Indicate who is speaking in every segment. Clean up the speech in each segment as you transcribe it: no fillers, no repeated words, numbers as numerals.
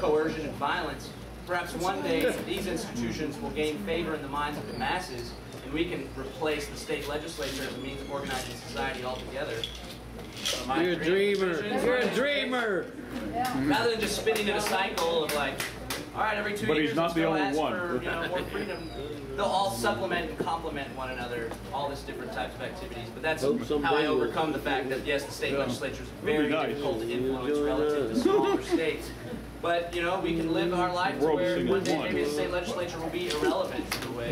Speaker 1: coercion and violence, perhaps one day these institutions will gain favor in the minds of the masses, and we can replace the state legislature as a means of organizing society altogether.
Speaker 2: You're a dreamer. You're a dreamer.
Speaker 1: Rather than just spinning in a cycle of like, all right, every 2 years,
Speaker 3: he's not the only one.
Speaker 1: For, more freedom. They'll all supplement and complement one another, all these different types of activities. But that's how I overcome the fact that, yes, the state legislature is very difficult to influence relative to smaller states. But, we can live our lives where one day maybe the state legislature will be irrelevant to the way.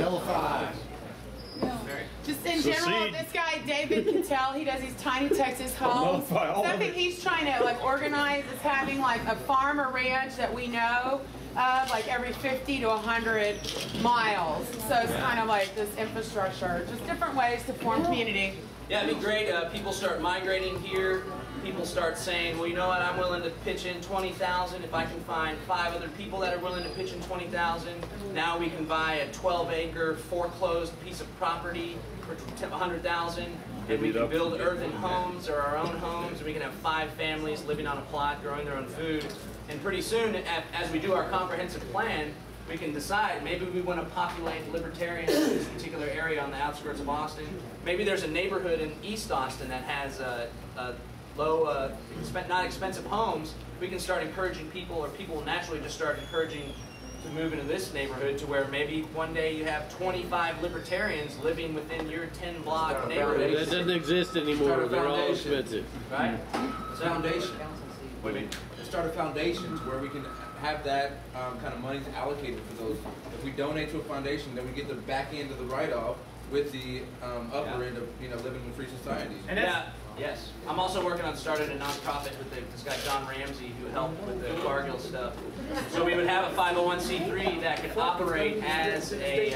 Speaker 4: Just in general, this guy, David Cattell, he does these tiny Texas homes. Something he's trying to organize is having a farm or ranch that we know of every 50 to 100 miles. So it's kind of like this infrastructure, just different ways to form community.
Speaker 1: Yeah, it'd be great. People start migrating here. People start saying, well, you know what, I'm willing to pitch in $20,000 if I can find 5 other people that are willing to pitch in $20,000. Now we can buy a 12-acre foreclosed piece of property for $100,000, and we can build earthen homes or our own homes, and we can have 5 families living on a plot, growing their own food. And pretty soon, as we do our comprehensive plan, we can decide maybe we want to populate libertarians in this particular area on the outskirts of Austin. Maybe there's a neighborhood in East Austin that has low, not expensive homes. We can start encouraging people, or people will naturally just start encouraging to move into this neighborhood, to where maybe one day you have 25 libertarians living within your 10-block neighborhood.
Speaker 2: That doesn't exist anymore. They're all expensive.
Speaker 1: Right?
Speaker 5: Foundation. What do you mean? Start a foundation to where we can have that kind of money allocated for those. If we donate to a foundation, then we get the back end of the write-off with the upper end of living in free societies.
Speaker 1: And yes. I'm also working on starting a nonprofit with this guy John Ramsey, who helped with the Cargill stuff. So we would have a 501c3 that could operate as a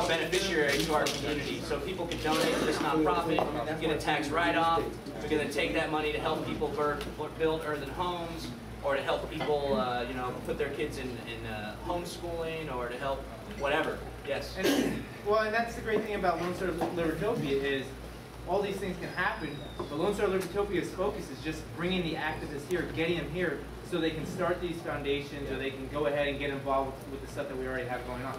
Speaker 1: beneficiary to our community. So people could donate to this nonprofit, get a tax write-off. We're going to take that money to help people build earthen homes, or to help people, put their kids in homeschooling, or to help whatever. Yes.
Speaker 6: And that's the great thing about Lone Star Libertopia is all these things can happen, but Lone Star Libertopia's focus is just bringing the activists here, getting them here, so they can start these foundations, or they can go ahead and get involved with the stuff that we already have going on.